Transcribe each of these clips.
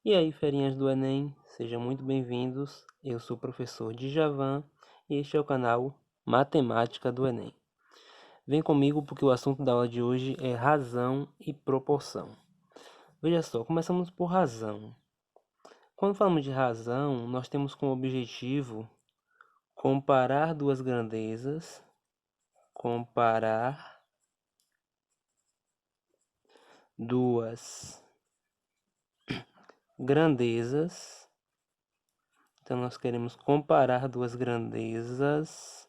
E aí, ferinhas do Enem, sejam muito bem-vindos. Eu sou o professor Djavan e este é o canal Matemática do Enem. Vem comigo porque o assunto da aula de hoje é razão e proporção. Veja só, começamos por razão. Quando falamos de razão, nós temos como objetivo comparar duas grandezas, comparar duas grandezas. Então, nós queremos comparar duas grandezas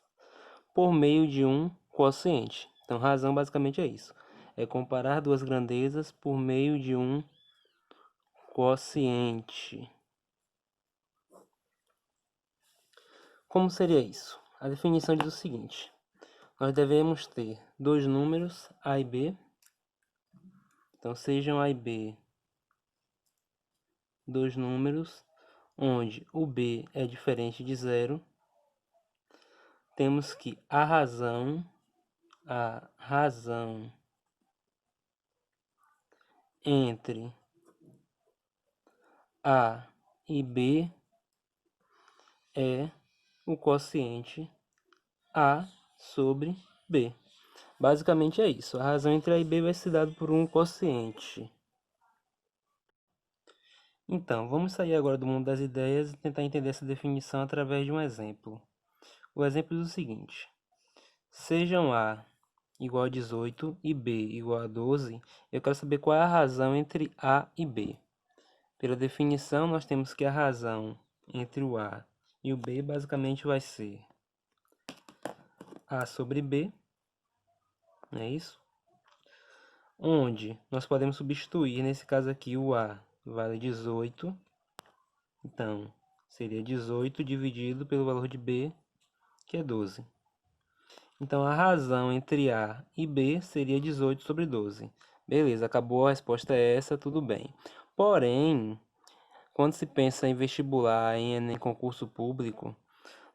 por meio de um quociente. Então, razão basicamente é isso. É comparar duas grandezas por meio de um quociente. Como seria isso? A definição diz o seguinte. Nós devemos ter dois números, A e B. Então, sejam A e B dois números, onde o B é diferente de zero. Temos que a razão entre A e B é o quociente A sobre B. Basicamente é isso. A razão entre A e B vai ser dada por um quociente. Então, vamos sair agora do mundo das ideias e tentar entender essa definição através de um exemplo. O exemplo diz o seguinte. Sejam A igual a 18 e B igual a 12, eu quero saber qual é a razão entre A e B. Pela definição, nós temos que a razão entre o A e o B basicamente vai ser A sobre B, não é isso? Onde nós podemos substituir, nesse caso aqui, o A vale 18, então seria 18 dividido pelo valor de B, que é 12. Então a razão entre A e B seria 18 sobre 12. Beleza, acabou, a resposta é essa, tudo bem. Porém, quando se pensa em vestibular, em Enem, concurso público,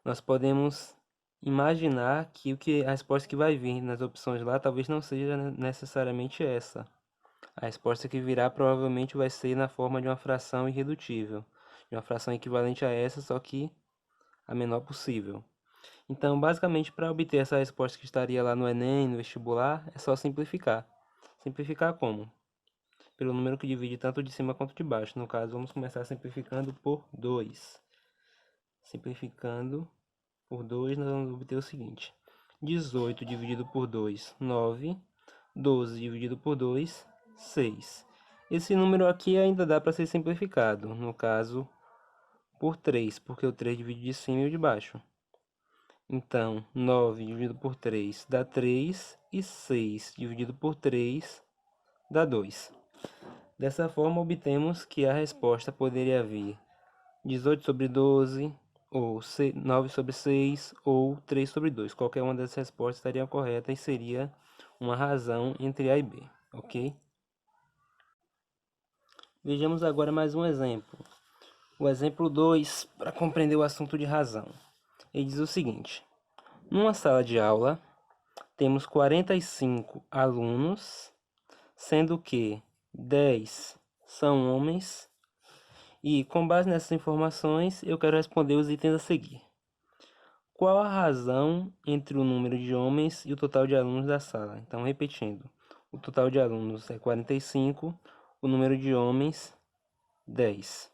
nós podemos imaginar que a resposta que vai vir nas opções lá talvez não seja necessariamente essa. A resposta que virá provavelmente vai ser na forma de uma fração irredutível, de uma fração equivalente a essa, só que a menor possível. Então, basicamente, para obter essa resposta que estaria lá no Enem, no vestibular, é só simplificar. Simplificar como? Pelo número que divide tanto de cima quanto de baixo. No caso, vamos começar simplificando por 2. Simplificando por 2, nós vamos obter o seguinte. 18 dividido por 2, 9. 12 dividido por 2, 6. Esse número aqui ainda dá para ser simplificado, no caso, por 3, porque o 3 divide de cima e o de baixo. Então, 9 dividido por 3 dá 3 e 6 dividido por 3 dá 2. Dessa forma, obtemos que a resposta poderia vir 18 sobre 12, ou 9 sobre 6, ou 3 sobre 2. Qualquer uma dessas respostas estaria correta e seria uma razão entre A e B, ok? Vejamos agora mais um exemplo. O exemplo 2, para compreender o assunto de razão. Ele diz o seguinte. Numa sala de aula, temos 45 alunos, sendo que 10 são homens, e com base nessas informações, eu quero responder os itens a seguir. Qual a razão entre o número de homens e o total de alunos da sala? Então, repetindo, o total de alunos é 45, o número de homens, 10.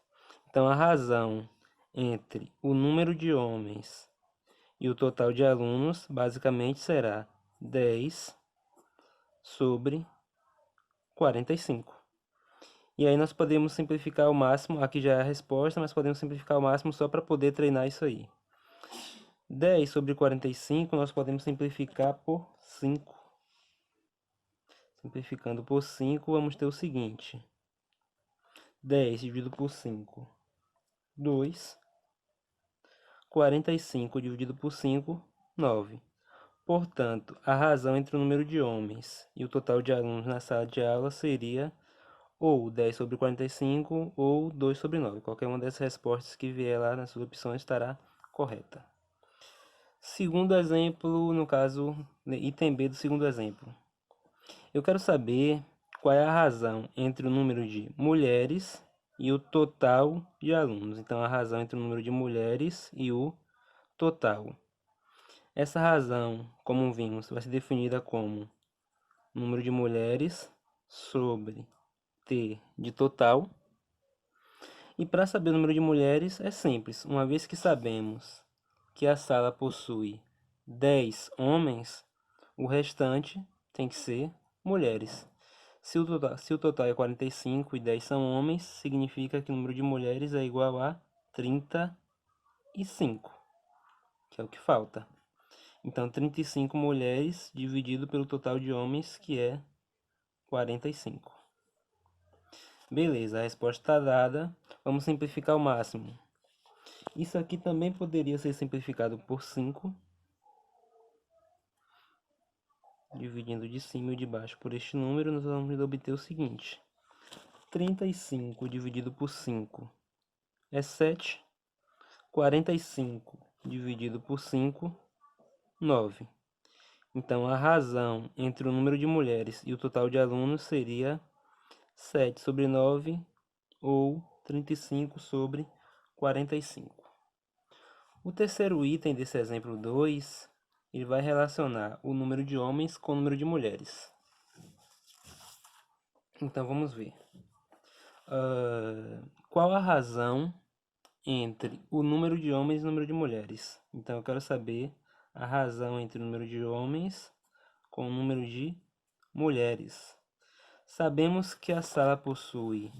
Então, a razão entre o número de homens e o total de alunos, basicamente, será 10 sobre 45. E aí nós podemos simplificar ao máximo, aqui já é a resposta, mas podemos simplificar ao máximo só para poder treinar isso aí. 10 sobre 45 nós podemos simplificar por 5. Simplificando por 5, vamos ter o seguinte. 10 dividido por 5, 2. 45 dividido por 5, 9. Portanto, a razão entre o número de homens e o total de alunos na sala de aula seria ou 10 sobre 45 ou 2 sobre 9. Qualquer uma dessas respostas que vier lá nas suas opções estará correta. Segundo exemplo, no caso, item B do segundo exemplo. Eu quero saber qual é a razão entre o número de mulheres e o total de alunos. Então, a razão entre o número de mulheres e o total. Essa razão, como vimos, vai ser definida como número de mulheres sobre T de total. E para saber o número de mulheres é simples, uma vez que sabemos que a sala possui 10 homens, o restante tem que ser mulheres. Se o total é 45 e 10 são homens, significa que o número de mulheres é igual a 35, que é o que falta. Então, 35 mulheres dividido pelo total de homens, que é 45. Beleza, a resposta está dada. Vamos simplificar ao máximo. Isso aqui também poderia ser simplificado por 5. Dividindo de cima e de baixo por este número, nós vamos obter o seguinte. 35 dividido por 5 é 7. 45 dividido por 5, 9. Então, a razão entre o número de mulheres e o total de alunos seria 7 sobre 9 ou 35 sobre 45. O terceiro item desse exemplo 2, ele vai relacionar o número de homens com o número de mulheres. Então, vamos ver. Qual a razão entre o número de homens e o número de mulheres? Então, eu quero saber a razão entre o número de homens com o número de mulheres. Sabemos que a sala possui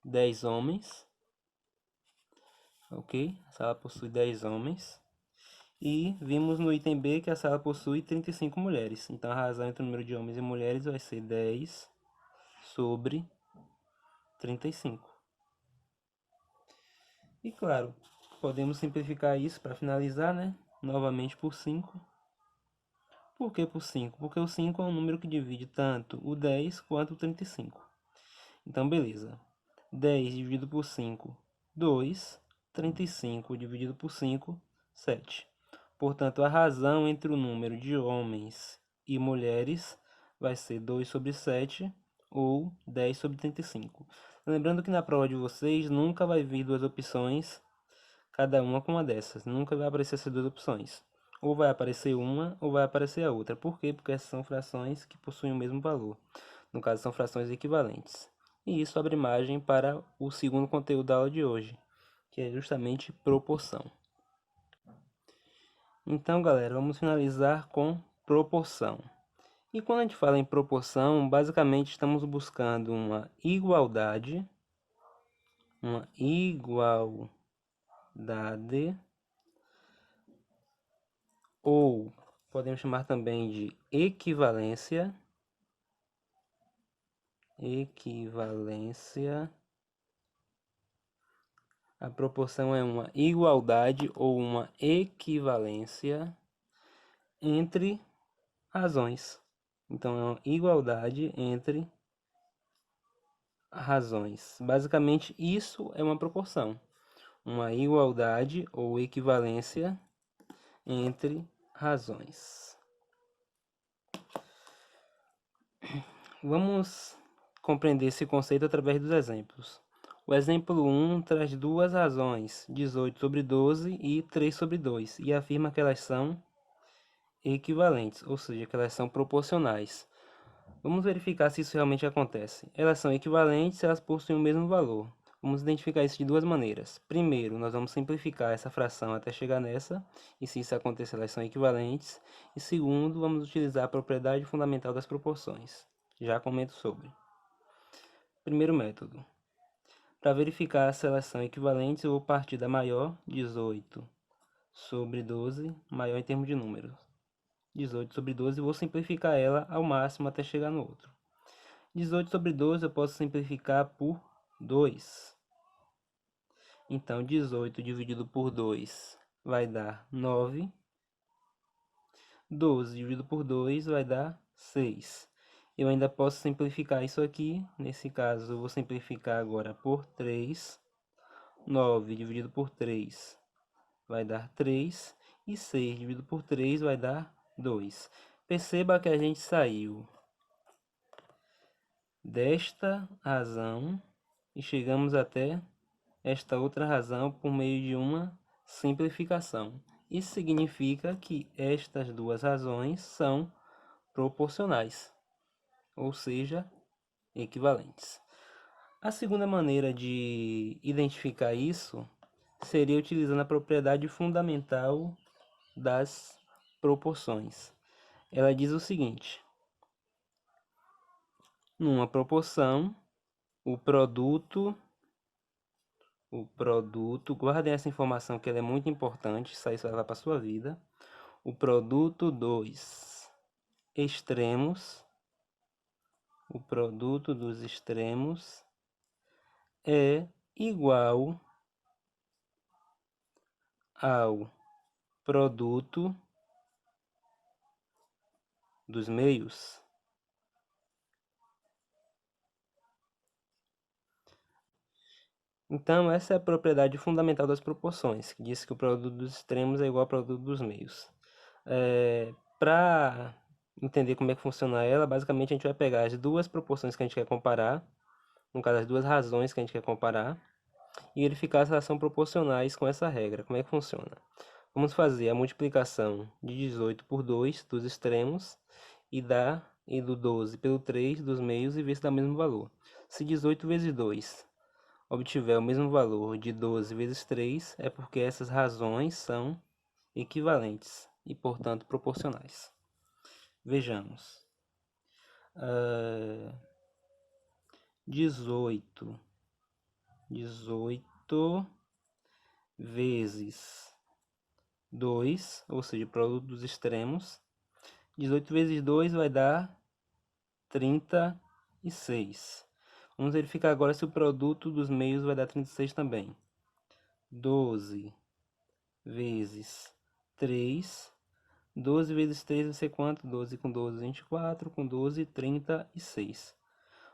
10 homens, ok? A sala possui 10 homens. E vimos no item B que a sala possui 35 mulheres. Então, a razão entre o número de homens e mulheres vai ser 10 sobre 35. E claro, podemos simplificar isso para finalizar, né? Novamente por 5. Por que por 5? Porque o 5 é um número que divide tanto o 10 quanto o 35. Então, beleza. 10 dividido por 5, 2. 35 dividido por 5, 7. Portanto, a razão entre o número de homens e mulheres vai ser 2 sobre 7 ou 10 sobre 35. Lembrando que na prova de vocês nunca vai vir duas opções, cada uma com uma dessas. Nunca vai aparecer essas duas opções. Ou vai aparecer uma ou vai aparecer a outra. Por quê? Porque essas são frações que possuem o mesmo valor. No caso, são frações equivalentes. E isso abre margem para o segundo conteúdo da aula de hoje, que é justamente proporção. Então, galera, vamos finalizar com proporção. E quando a gente fala em proporção, basicamente estamos buscando uma igualdade ou podemos chamar também de equivalência. A proporção é uma igualdade ou uma equivalência entre razões. Então, é uma igualdade entre razões. Basicamente, isso é uma proporção. Uma igualdade ou equivalência entre razões. Vamos compreender esse conceito através dos exemplos. O exemplo 1 traz duas razões, 18 sobre 12 e 3 sobre 2, e afirma que elas são equivalentes, ou seja, que elas são proporcionais. Vamos verificar se isso realmente acontece. Elas são equivalentes se elas possuem o mesmo valor. Vamos identificar isso de duas maneiras. Primeiro, nós vamos simplificar essa fração até chegar nessa, e se isso acontecer, elas são equivalentes. E segundo, vamos utilizar a propriedade fundamental das proporções. Já comento sobre. Primeiro método. Para verificar se elas são equivalentes, eu vou partir da maior, 18 sobre 12, maior em termos de números. 18 sobre 12, vou simplificar ela ao máximo até chegar no outro. 18 sobre 12 eu posso simplificar por 2. Então, 18 dividido por 2 vai dar 9. 12 dividido por 2 vai dar 6. Eu ainda posso simplificar isso aqui. Nesse caso, eu vou simplificar agora por 3. 9 dividido por 3 vai dar 3. E 6 dividido por 3 vai dar 2. Perceba que a gente saiu desta razão e chegamos até esta outra razão por meio de uma simplificação. Isso significa que estas duas razões são proporcionais, ou seja, equivalentes. A segunda maneira de identificar isso seria utilizando a propriedade fundamental das proporções. Ela diz o seguinte: numa proporção, o produto, guardem essa informação que ela é muito importante, isso aí vai levar para a sua vida. O produto dos extremos, o produto dos extremos é igual ao produto dos meios. Então, essa é a propriedade fundamental das proporções, que diz que o produto dos extremos é igual ao produto dos meios. Para entender como é que funciona ela, basicamente a gente vai pegar as duas proporções que a gente quer comparar, no caso as duas razões que a gente quer comparar, e verificar se elas são proporcionais com essa regra. Como é que funciona? Vamos fazer a multiplicação de 18 por 2 dos extremos e do 12 pelo 3 dos meios e ver se dá o mesmo valor. Se 18 vezes 2 obtiver o mesmo valor de 12 vezes 3, é porque essas razões são equivalentes e, portanto, proporcionais. Vejamos. 18 vezes 2, ou seja, produto dos extremos. 18 vezes 2 vai dar 36. Vamos verificar agora se o produto dos meios vai dar 36 também. 12 vezes 3. 12 vezes 3 vai ser quanto? 12 com 12, 24. Com 12, 36.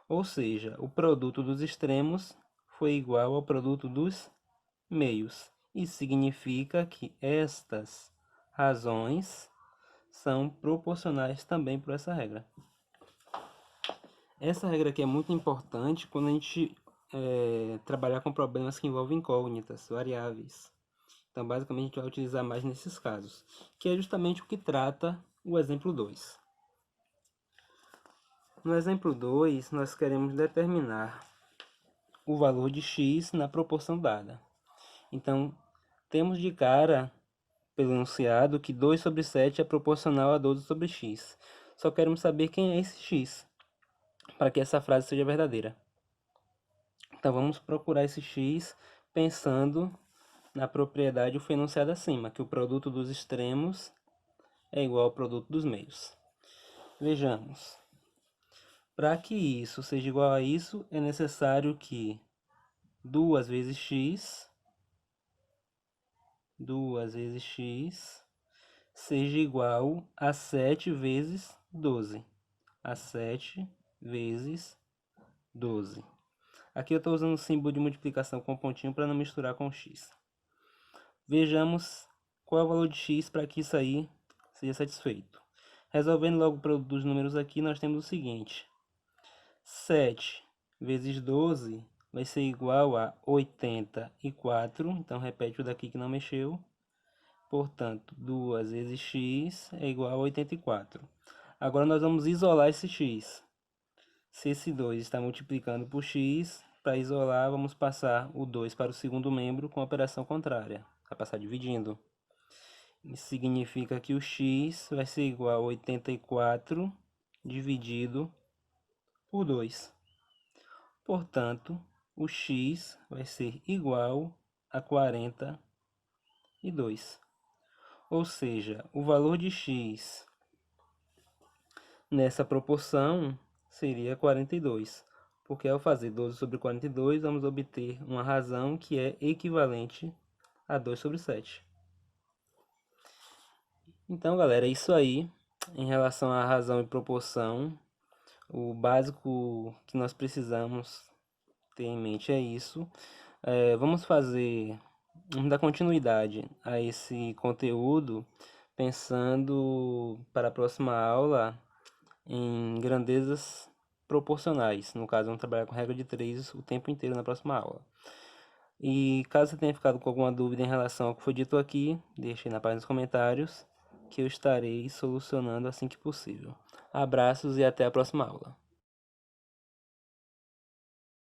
Ou seja, o produto dos extremos foi igual ao produto dos meios. Isso significa que estas razões são proporcionais também por essa regra. Essa regra aqui é muito importante quando a gente trabalhar com problemas que envolvem incógnitas, variáveis. Então, basicamente, a gente vai utilizar mais nesses casos, que é justamente o que trata o exemplo 2. No exemplo 2, nós queremos determinar o valor de x na proporção dada. Então, temos de cara, pelo enunciado, que 2 sobre 7 é proporcional a 12 sobre x. Só queremos saber quem é esse x, para que essa frase seja verdadeira. Então, vamos procurar esse x pensando na propriedade que foi enunciada acima, que o produto dos extremos é igual ao produto dos meios. Vejamos. Para que isso seja igual a isso, é necessário que 2 vezes x seja igual a 7 vezes 12. A 7 vezes 12. Aqui eu estou usando o símbolo de multiplicação com pontinho para não misturar com x. Vejamos qual é o valor de x para que isso aí seja satisfeito. Resolvendo logo o produto dos números aqui, nós temos o seguinte. 7 vezes 12 vai ser igual a 84. Então, repete o daqui que não mexeu. Portanto, 2 vezes x é igual a 84. Agora, nós vamos isolar esse x. Se esse 2 está multiplicando por x, para isolar, vamos passar o 2 para o segundo membro com a operação contrária. Vai passar dividindo. Isso significa que o x vai ser igual a 84 dividido por 2. Portanto, o x vai ser igual a 42. Ou seja, o valor de x nessa proporção seria 42. Porque ao fazer 12 sobre 42, vamos obter uma razão que é equivalente a 2 sobre 7. Então, galera, é isso aí em relação à razão e proporção. O básico que nós precisamos ter em mente é isso. Vamos dar continuidade a esse conteúdo pensando para a próxima aula em grandezas proporcionais. No caso, vamos trabalhar com regra de 3 o tempo inteiro na próxima aula. E caso você tenha ficado com alguma dúvida em relação ao que foi dito aqui, deixe aí na página dos comentários que eu estarei solucionando assim que possível. Abraços e até a próxima aula.